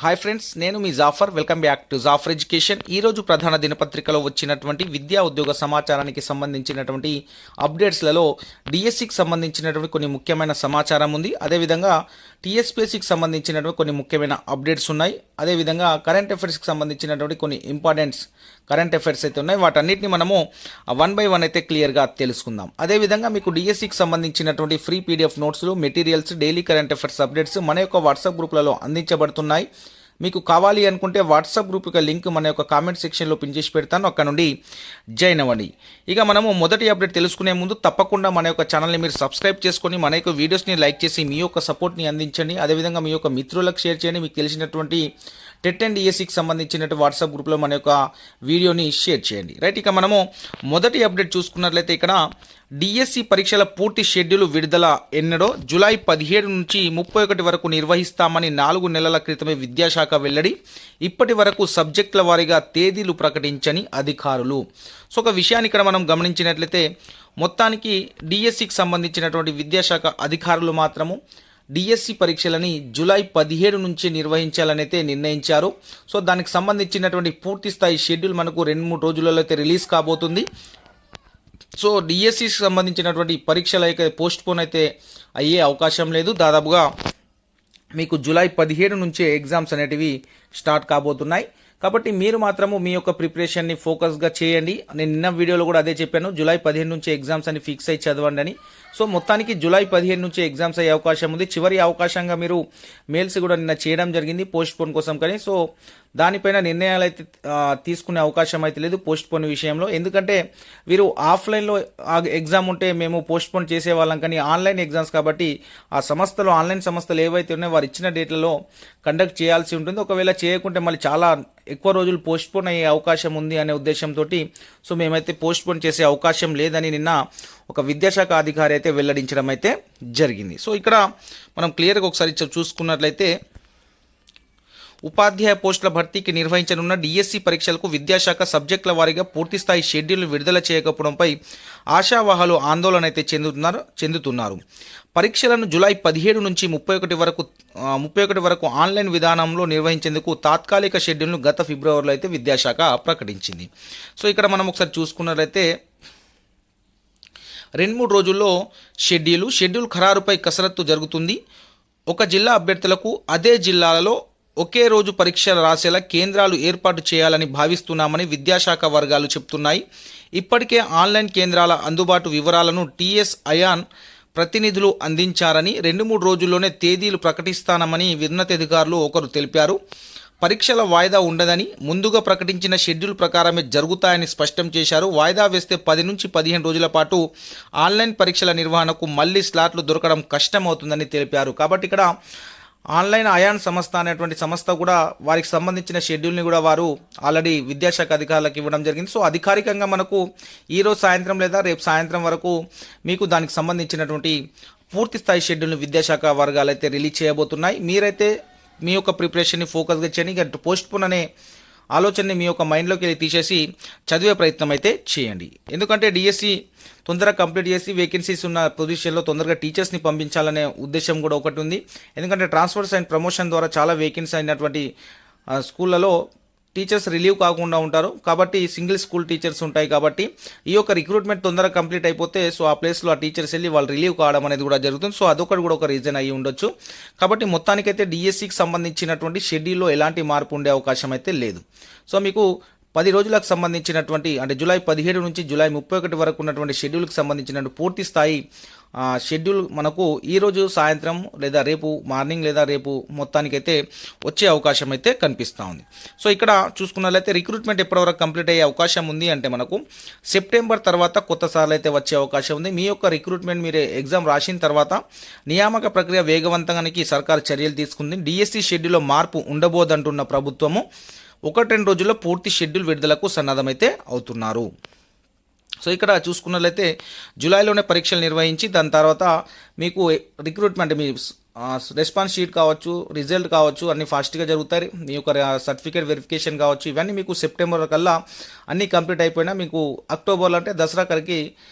Hi friends, నేను మీ Jafar. Welcome back to Jafar education. ఈరోజు ప్రధాన దినపత్రికలో వచ్చినటువంటి విద్యా ఉద్యోగ సమాచారానికి సంబంధించినటువంటి అప్డేట్స్లలో డిఎస్సికి సంబంధించినటువంటి కొన్ని ముఖ్యమైన సమాచారం ఉంది. అదేవిధంగా టీఎస్పీఎస్సికి సంబంధించినటువంటి కొన్ని ముఖ్యమైన అప్డేట్స్ ఉన్నాయి. అదేవిధంగా కరెంట్ అఫైర్స్కి సంబంధించినటువంటి కొన్ని ఇంపార్టెంట్స్ కరెంట్ అఫైర్స్ అయితే ఉన్నాయి. వాటన్నిటిని మనము 1 by 1 అయితే క్లియర్గా తెలుసుకుందాం. అదేవిధంగా మీకు డిఎస్సికి సంబంధించినటువంటి ఫ్రీ పీడిఎఫ్ నోట్స్లు, materials, daily current affairs updates మన యొక్క వాట్సాప్ గ్రూప్లలో అందించబడుతున్నాయి. మీకు కావాలి అనుకుంటే వాట్సాప్ గ్రూప్ యొక్క లింక్ మన యొక్క కామెంట్ సెక్షన్లో పిన్ చేసి పెడతాను, అక్కడ నుండి జాయిన్ అవ్వండి. ఇక మనము మొదటి అప్డేట్ తెలుసుకునే ముందు తప్పకుండా మన యొక్క ఛానల్ని మీరు సబ్స్క్రైబ్ చేసుకొని మన యొక్క వీడియోస్ని లైక్ చేసి మీ యొక్క సపోర్ట్ని అందించండి. అదేవిధంగా మీ యొక్క మిత్రులకు షేర్ చేయండి. మీకు తెలిసినటువంటి టెట్ అండ్ డిఎస్సికి సంబంధించినటువంటి వాట్సాప్ గ్రూప్లో మన యొక్క వీడియోని షేర్ చేయండి. రైట్, ఇక మనము మొదటి అప్డేట్ చూసుకున్నట్లయితే ఇక్కడ డిఎస్సి పరీక్షల పూర్తి షెడ్యూల్ విడుదల ఎన్నడో జూలై 17 నుంచి 31 వరకు నిర్వహిస్తామని 4 నెలల క్రితమే విద్యాశాఖ వెల్లడి. ఇప్పటి వరకు సబ్జెక్టుల వారీగా తేదీలు ప్రకటించని అధికారులు. సో ఒక విషయాన్ని ఇక్కడ మనం గమనించినట్లయితే మొత్తానికి డిఎస్సికి సంబంధించినటువంటి విద్యాశాఖ అధికారులు మాత్రము డిఎస్సి పరీక్షలని జూలై 17 నుంచి నిర్వహించాలని అయితే నిర్ణయించారు. సో దానికి సంబంధించినటువంటి పూర్తి స్థాయి షెడ్యూల్ మనకు 2-3 రోజులలో అయితే రిలీజ్ కాబోతుంది. సో డిఎస్సికి సంబంధించినటువంటి పరీక్షలు అయితే పోస్ట్పోన్ అయితే అయ్యే అవకాశం లేదు. దాదాపుగా మీకు జూలై 17 నుంచే ఎగ్జామ్స్ అనేటివి స్టార్ట్ కాబోతున్నాయి. కాబట్టి మీరు మాత్రము మీ యొక్క ప్రిపరేషన్ని ఫోకస్గా చేయండి. నేను నిన్న వీడియోలో కూడా అదే చెప్పాను, జూలై 15 నుంచి ఎగ్జామ్స్ అని ఫిక్స్ అయ్యి చదవండి అని. సో మొత్తానికి జూలై 15 నుంచి ఎగ్జామ్స్ అయ్యే అవకాశం ఉంది. చివరి అవకాశంగా మీరు మెయిల్స్ కూడా నిన్న చేయడం జరిగింది పోస్ట్పోన్ కోసం, కానీ సో దానిపైన నిర్ణయాలు అయితే తీసుకునే అవకాశం అయితే లేదు పోస్ట్పోన్ విషయంలో. ఎందుకంటే వీరు ఆఫ్లైన్లో ఎగ్జామ్ ఉంటే మేము పోస్ట్పోన్ చేసేవాళ్ళం, కానీ ఆన్లైన్ ఎగ్జామ్స్ కాబట్టి ఆ సంస్థలు ఆన్లైన్ సంస్థలు ఏవైతే ఉన్నాయో వారు ఇచ్చిన డేట్లలో కండక్ట్ చేయాల్సి ఉంటుంది. ఒకవేళ చేయకుంటే మళ్ళీ చాలా ఎక్కువ రోజులు పోస్ట్పోన్ అయ్యే అవకాశం ఉంది అనే ఉద్దేశంతో సో మేమైతే పోస్ట్పోన్ చేసే అవకాశం లేదని నిన్న ఒక విద్యాశాఖ అధికారి అయితే వెల్లడించడం అయితే జరిగింది. సో ఇక్కడ మనం క్లియర్గా ఒకసారి చూసుకున్నట్లయితే ఉపాధ్యాయ పోస్టుల భర్తీకి నిర్వహించనున్న డిఎస్సి పరీక్షలకు విద్యాశాఖ సబ్జెక్టుల వారీగా పూర్తిస్థాయి షెడ్యూల్ విడుదల చేయకపోవడంపై ఆశావాహులు ఆందోళన అయితే చెందుతున్నారు. పరీక్షలను జూలై 17 నుంచి 31 వరకు ఆన్లైన్ విధానంలో నిర్వహించేందుకు తాత్కాలిక షెడ్యూల్ను గత ఫిబ్రవరిలో అయితే విద్యాశాఖ ప్రకటించింది. సో ఇక్కడ మనం ఒకసారి చూసుకున్నట్లయితే 2-3 రోజుల్లో షెడ్యూల్ ఖరారుపై కసరత్తు జరుగుతుంది. ఒక జిల్లా అభ్యర్థులకు అదే జిల్లాలలో ఒకే రోజు పరీక్షలు రాసేలా కేంద్రాలు ఏర్పాటు చేయాలని భావిస్తున్నామని విద్యాశాఖ వర్గాలు చెప్తున్నాయి. ఇప్పటికే ఆన్లైన్ కేంద్రాల అందుబాటు వివరాలను టీఎస్ అయాన్ ప్రతినిధులు అందించారని 2-3 రోజుల్లోనే తేదీలు ప్రకటిస్తానని ఉన్నతాధికారులు ఒకరు తెలిపారు. పరీక్షల వాయిదా ఉండదని, ముందుగా ప్రకటించిన షెడ్యూల్ ప్రకారమే జరుగుతాయని స్పష్టం చేశారు. వాయిదా వేస్తే 10 నుంచి 15 రోజుల పాటు ఆన్లైన్ పరీక్షల నిర్వహణకు మళ్లీ స్లాట్లు దొరకడం కష్టమవుతుందని తెలిపారు. కాబట్టి ఇక్కడ ఆన్లైన్ అయాన్ సంస్థ అనేటువంటి సంస్థ కూడా వారికి సంబంధించిన షెడ్యూల్ని కూడా వారు ఆల్రెడీ విద్యాశాఖ అధికారులకు ఇవ్వడం జరిగింది. సో అధికారికంగా మనకు ఈరోజు సాయంత్రం లేదా రేపు సాయంత్రం వరకు మీకు దానికి సంబంధించినటువంటి పూర్తి స్థాయి షెడ్యూల్ని విద్యాశాఖ వర్గాలు అయితే రిలీజ్ చేయబోతున్నాయి. మీరైతే మీ యొక్క ప్రిపరేషన్ని ఫోకస్గా చేయండి. ఇక పోస్ట్పోన్ అనే ఆలోచనని మీ యొక్క మైండ్లోకి వెళ్ళి తీసేసి చదివే ప్రయత్నం అయితే చేయండి. ఎందుకంటే డిఎస్సి తొందరగా కంప్లీట్ చేసి వేకెన్సీస్ ఉన్న పొజిషన్లో తొందరగా టీచర్స్ని పంపించాలనే ఉద్దేశం కూడా ఒకటి ఉంది. ఎందుకంటే ట్రాన్స్ఫర్స్ అండ్ ప్రమోషన్ ద్వారా చాలా వేకెన్సీ అయినటువంటి స్కూళ్ళలో టీచర్స్ రిలీవ్ కాకుండా ఉంటారు. కాబట్టి సింగిల్ స్కూల్ టీచర్స్ ఉంటాయి. కాబట్టి ఈ యొక్క రిక్రూట్మెంట్ తొందరగా కంప్లీట్ అయిపోతే సో ఆ ప్లేస్లో ఆ టీచర్స్ వెళ్ళి వాళ్ళు రిలీవ్ కావడం అనేది కూడా జరుగుతుంది. సో అదొకటి కూడా ఒక రీజన్ అయ్యి ఉండొచ్చు. కాబట్టి మొత్తానికైతే డిఎస్సికి సంబంధించినటువంటి షెడ్యూల్లో ఎలాంటి మార్పు ఉండే అవకాశం అయితే లేదు. సో మీకు 10 రోజులకు సంబంధించినటువంటి అంటే జూలై 17 నుంచి జూలై 31 వరకు ఉన్నటువంటి షెడ్యూల్కి సంబంధించిన పూర్తి స్థాయి షెడ్యూల్ మనకు ఈరోజు సాయంత్రం లేదా రేపు మార్నింగ్ లేదా రేపు మొత్తానికైతే వచ్చే అవకాశం అయితే కనిపిస్తూ ఉంది. సో ఇక్కడ చూసుకున్నట్లయితే రిక్రూట్మెంట్ ఎప్పటివరకు కంప్లీట్ అయ్యే అవకాశం ఉంది అంటే మనకు సెప్టెంబర్ తర్వాత కొత్త సార్లు అయితే వచ్చే అవకాశం ఉంది. మీ యొక్క రిక్రూట్మెంట్ మీరు ఎగ్జామ్ రాసిన తర్వాత నియామక ప్రక్రియ వేగవంతానికి సర్కారు చర్యలు తీసుకుంది. డిఎస్సి షెడ్యూల్లో మార్పు ఉండబోదంటున్న ప్రభుత్వము 1-2 రోజుల్లో పూర్తి షెడ్యూల్ విడుదలకు సన్నద్ధమైతే అవుతున్నారు. సో ఇక్కడ చూసుకున్నట్లయితే జూలైలోనే పరీక్షలు నిర్వహించి దాని తర్వాత మీకు రిక్రూట్మెంట్ మీ రెస్పాన్స్ షీట్ కావచ్చు, రిజల్ట్ కావచ్చు అన్నీ ఫాస్ట్గా జరుగుతాయి. మీ యొక్క సర్టిఫికేట్ వెరిఫికేషన్ కావచ్చు, ఇవన్నీ మీకు సెప్టెంబర్ కల్లా అన్నీ కంప్లీట్ అయిపోయినా మీకు అక్టోబర్లో అంటే దసరా కరికి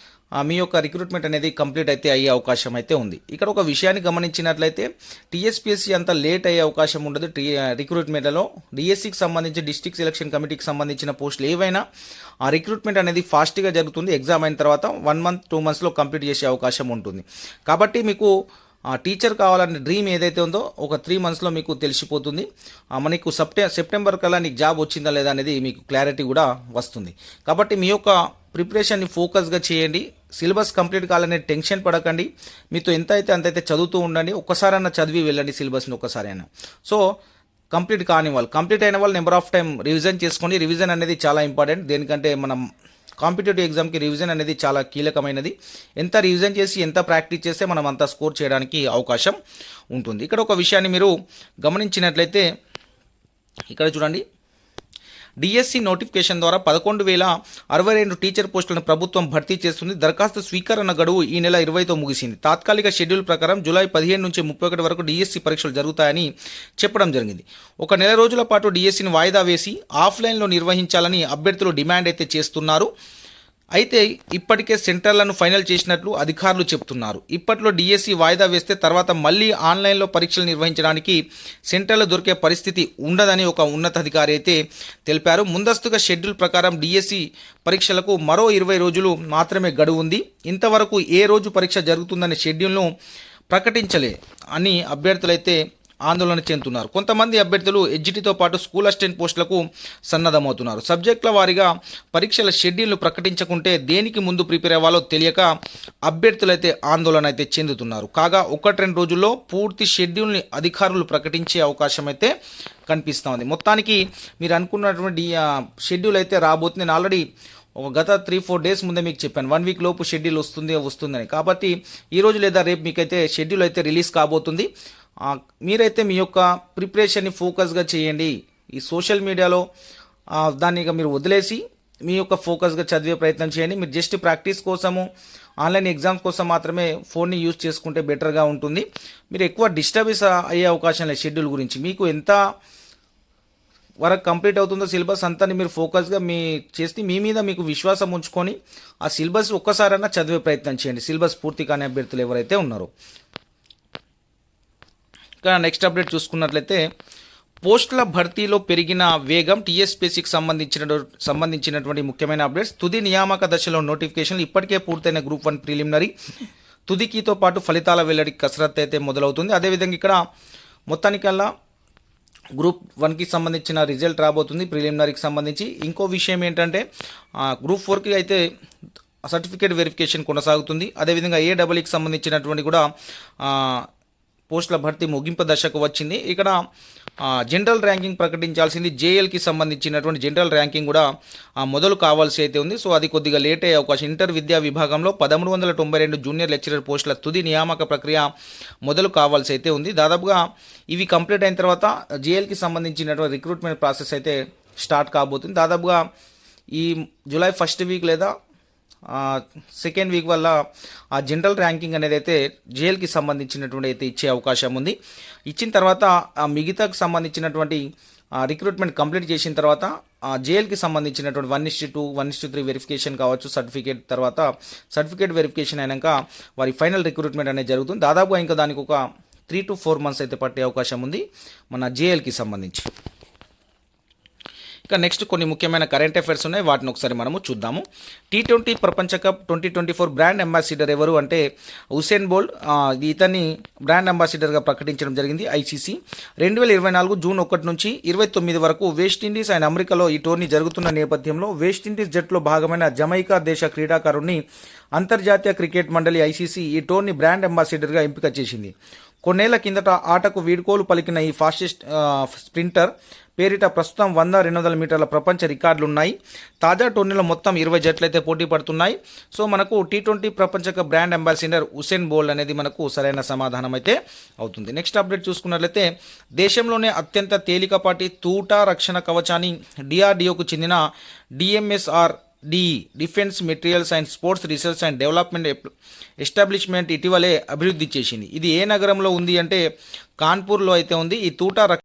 మీ యొక్క రిక్రూట్మెంట్ అనేది కంప్లీట్ అయితే అయ్యే అవకాశం అయితే ఉంది. ఇక్కడ ఒక విషయాన్ని గమనించినట్లయితే టీఎస్పీఎస్సీ అంత లేట్ అయ్యే అవకాశం ఉండదు. రిక్రూట్మెంట్లలో డిఎస్సికి సంబంధించి డిస్ట్రిక్ట్ సెలక్షన్ కమిటీకి సంబంధించిన పోస్టులు ఏవైనా ఆ రిక్రూట్మెంట్ అనేది ఫాస్ట్గా జరుగుతుంది. ఎగ్జామ్ అయిన తర్వాత 1 మంత్ 2 మంత్స్లో కంప్లీట్ చేసే అవకాశం ఉంటుంది. కాబట్టి మీకు టీచర్ కావాలనే డ్రీమ్ ఏదైతే ఉందో ఒక 3 మంత్స్లో మీకు తెలిసిపోతుంది. మనకు సెప్టెంబర్ కల్లా నీకు జాబ్ వచ్చిందా లేదా అనేది మీకు క్లారిటీ కూడా వస్తుంది. కాబట్టి మీ యొక్క ప్రిపరేషన్ని ఫోకస్గా చేయండి. సిలబస్ కంప్లీట్ కావాలనే టెన్షన్ పడకండి. మీతో ఎంత అయితే అంతైతే చదువుతూ ఉండండి. ఒక్కసారైనా చదివి వెళ్ళండి సిలబస్ని ఒక్కసారైనా. సో కంప్లీట్ కాని వాళ్ళు, కంప్లీట్ అయిన వాళ్ళు నెంబర్ ఆఫ్ టైం రివిజన్ చేసుకోండి. రివిజన్ అనేది చాలా ఇంపార్టెంట్. దేనికంటే మనం కాంపిటేటివ్ ఎగ్జామ్కి రివిజన్ అనేది చాలా కీలకమైనది. ఎంత రివిజన్ చేసి ఎంత ప్రాక్టీస్ చేస్తే మనం అంత స్కోర్ చేయడానికి అవకాశం ఉంటుంది. ఇక్కడ ఒక విషయాన్ని మీరు గమనించినట్లయితే ఇక్కడ చూడండి, డిఎస్సి నోటిఫికేషన్ ద్వారా 11,062 టీచర్ పోస్టులను ప్రభుత్వం భర్తీ చేస్తుంది. దరఖాస్తు స్వీకరణ గడువు ఈ నెల 20తో ముగిసింది. తాత్కాలిక షెడ్యూల్ ప్రకారం జూలై 15 నుంచి 31 వరకు డిఎస్సి పరీక్షలు జరుగుతాయని చెప్పడం జరిగింది. ఒక నెల రోజుల పాటు డిఎస్సిని వాయిదా వేసి ఆఫ్లైన్లో నిర్వహించాలని అభ్యర్థులు డిమాండ్ అయితే చేస్తున్నారు. అయితే ఇప్పటికే సెంటర్లను ఫైనల్ చేసినట్లు అధికారులు చెబుతున్నారు. ఇప్పట్లో డిఎస్సి వాయిదా వేస్తే తర్వాత మళ్ళీ ఆన్లైన్లో పరీక్షలు నిర్వహించడానికి సెంటర్లు దొరికే పరిస్థితి ఉండదని ఒక ఉన్నతాధికారి అయితే తెలిపారు. ముందస్తుగా షెడ్యూల్ ప్రకారం డిఎస్సి పరీక్షలకు మరో 20 రోజులు మాత్రమే గడువు ఉంది. ఇంతవరకు ఏ రోజు పరీక్ష జరుగుతుందనే షెడ్యూల్ను ప్రకటించలే అని అభ్యర్థులైతే ఆందోళన చెందుతున్నారు. కొంతమంది అభ్యర్థులు ఎడ్జిటీతో పాటు స్కూల్ అసిస్టెంట్ పోస్టులకు సన్నద్ధమవుతున్నారు. సబ్జెక్టుల వారీగా పరీక్షల షెడ్యూల్ను ప్రకటించకుంటే దేనికి ముందు ప్రిపేర్ అవ్వాలో తెలియక అభ్యర్థులైతే ఆందోళన అయితే చెందుతున్నారు. కాగా 1-2 రోజుల్లో పూర్తి షెడ్యూల్ని అధికారులు ప్రకటించే అవకాశం అయితే కనిపిస్తోంది. మొత్తానికి మీరు అనుకున్నటువంటి షెడ్యూల్ అయితే రాబోతుంది. నేను ఆల్రెడీ ఒక గత 3-4 డేస్ ముందే మీకు చెప్పాను 1 వీక్ లోపు షెడ్యూల్ వస్తుందని. కాబట్టి ఈరోజు లేదా రేపు మీకైతే షెడ్యూల్ అయితే రిలీజ్ కాబోతుంది. మీరైతే మీ యొక్క ప్రిపరేషన్ని ఫోకస్గా చేయండి. ఈ సోషల్ మీడియాలో దాన్ని ఇక మీరు వదిలేసి మీ యొక్క ఫోకస్గా చదివే ప్రయత్నం చేయండి. మీరు జస్ట్ ప్రాక్టీస్ కోసము ఆన్లైన్ ఎగ్జామ్స్ కోసం మాత్రమే ఫోన్ని యూజ్ చేసుకుంటే బెటర్గా ఉంటుంది. మీరు ఎక్కువ డిస్టర్బెన్స్ అయ్యే అవకాశం లేదు. షెడ్యూల్ గురించి మీకు ఎంత వరకు కంప్లీట్ అవుతుందో సిలబస్ అంతా మీరు ఫోకస్గా చేస్తే మీ మీద మీకు విశ్వాసం ఉంచుకొని ఆ సిలబస్ ఒక్కసారైనా చదివే ప్రయత్నం చేయండి. సిలబస్ పూర్తి కాని అభ్యర్థులు ఎవరైతే ఉన్నారో. నెక్స్ట్ అప్డేట్ చూసుకున్నట్లయితే పోస్టుల భర్తీలో పెరిగిన వేగం, టీఎస్పీఎస్సీకి సంబంధించినటువంటి ముఖ్యమైన అప్డేట్స్. తుది నియామక దశలో నోటిఫికేషన్లు ఇప్పటికే పూర్తయిన గ్రూప్ 1 ప్రిలిమినరీ తుదికితో పాటు ఫలితాల వెల్లడికి కసరత్తు అయితే మొదలవుతుంది. అదేవిధంగా ఇక్కడ మొత్తానికల్లా గ్రూప్ 1కి సంబంధించిన రిజల్ట్ రాబోతుంది. ప్రిలిమినరీకి సంబంధించి ఇంకో విషయం ఏంటంటే గ్రూప్ 4కి అయితే సర్టిఫికేట్ వెరిఫికేషన్ కొనసాగుతుంది. అదేవిధంగా ఏడబ్ల్యూకి సంబంధించినటువంటి కూడా పోస్టుల భర్తీ ముగింపు దశకు వచ్చింది. ఇక్కడ జనరల్ ర్యాంకింగ్ ప్రకటించాల్సింది. జేఎల్కి సంబంధించినటువంటి జనరల్ ర్యాంకింగ్ కూడా మొదలు కావాల్సి అయితే ఉంది. సో అది కొద్దిగా లేట్ అయ్యే అవకాశం. ఇంటర్ విద్యా విభాగంలో 1392 జూనియర్ లెక్చరర్ పోస్టుల తుది నియామక ప్రక్రియ మొదలు కావాల్సి అయితే ఉంది. దాదాపుగా ఇవి కంప్లీట్ అయిన తర్వాత జేఎల్కి సంబంధించినటువంటి రిక్రూట్మెంట్ ప్రాసెస్ అయితే స్టార్ట్ కాబోతుంది. దాదాపుగా ఈ జూలై 1st వీక్ లేదా 2nd వీక్ వల్ల ఆ జనరల్ ర్యాంకింగ్ అనేది అయితే జేఎల్కి సంబంధించినటువంటి అయితే ఇచ్చే అవకాశం ఉంది. ఇచ్చిన తర్వాత మిగతాకు సంబంధించినటువంటి రిక్రూట్మెంట్ కంప్లీట్ చేసిన తర్వాత జేఎల్కి సంబంధించినటువంటి 1:2, 1:3 వెరిఫికేషన్ కావచ్చు. సర్టిఫికేట్ వెరిఫికేషన్ అయినాక వారి ఫైనల్ రిక్రూట్మెంట్ అనేది జరుగుతుంది. దాదాపుగా ఇంకా దానికి ఒక 3 to 4 months అయితే పట్టే అవకాశం ఉంది మన జేఎల్కి సంబంధించి. ఇక నెక్స్ట్ కొన్ని ముఖ్యమైన కరెంట్ అఫైర్స్ ఉన్నాయి. వాటిని ఒకసారి మనము చూద్దాము. T20 ప్రపంచ కప్ 2024 బ్రాండ్ అంబాసిడర్ ఎవరు అంటే ఉసేన్ బోల్ట్. ఇతన్ని బ్రాండ్ అంబాసిడర్గా ప్రకటించడం జరిగింది ఐసీసీ. 2024 జూన్ 1 నుంచి 29 వరకు వెస్టిండీస్ అండ్ అమెరికాలో ఈ టోర్నీ జరుగుతున్న నేపథ్యంలో వెస్టిండీస్ జట్టులో భాగమైన జమైకా దేశ క్రీడాకారుణ్ణి అంతర్జాతీయ క్రికెట్ మండలి ఐసీసీ ఈ టోర్నీ బ్రాండ్ అంబాసిడర్గా ఎంపిక చేసింది. కొన్నేళ్ల కిందట ఆటకు వీడ్కోలు పలికిన ఈ ఫాస్టెస్ట్ స్ప్రింటర్ పేరిట ప్రస్తుతం 100-200 మీటర్ల ప్రపంచ రికార్డులున్నాయి. తాజా టోర్నీలో మొత్తం 20 జట్లు అయితే పోటీ పడుతున్నాయి. సో మనకు T20 ప్రపంచ cup brand ambassador Usain Bolt అనేది మనకు సరైన సమాధానం అయితే అవుతుంది. నెక్స్ట్ అప్డేట్ చూసుకున్నట్లయితే దేశంలోనే అత్యంత తేలికపాటి తూటా రక్షణ కవచాన్ని డిఆర్డిఓకు చెందిన DMSR defence materials and sports research and development establishment ఇటీవలే అభివృద్ధి చేసింది. ఇది ఏ నగరంలో ఉంది అంటే కాన్పూర్లో అయితే ఉంది. ఈ తూటా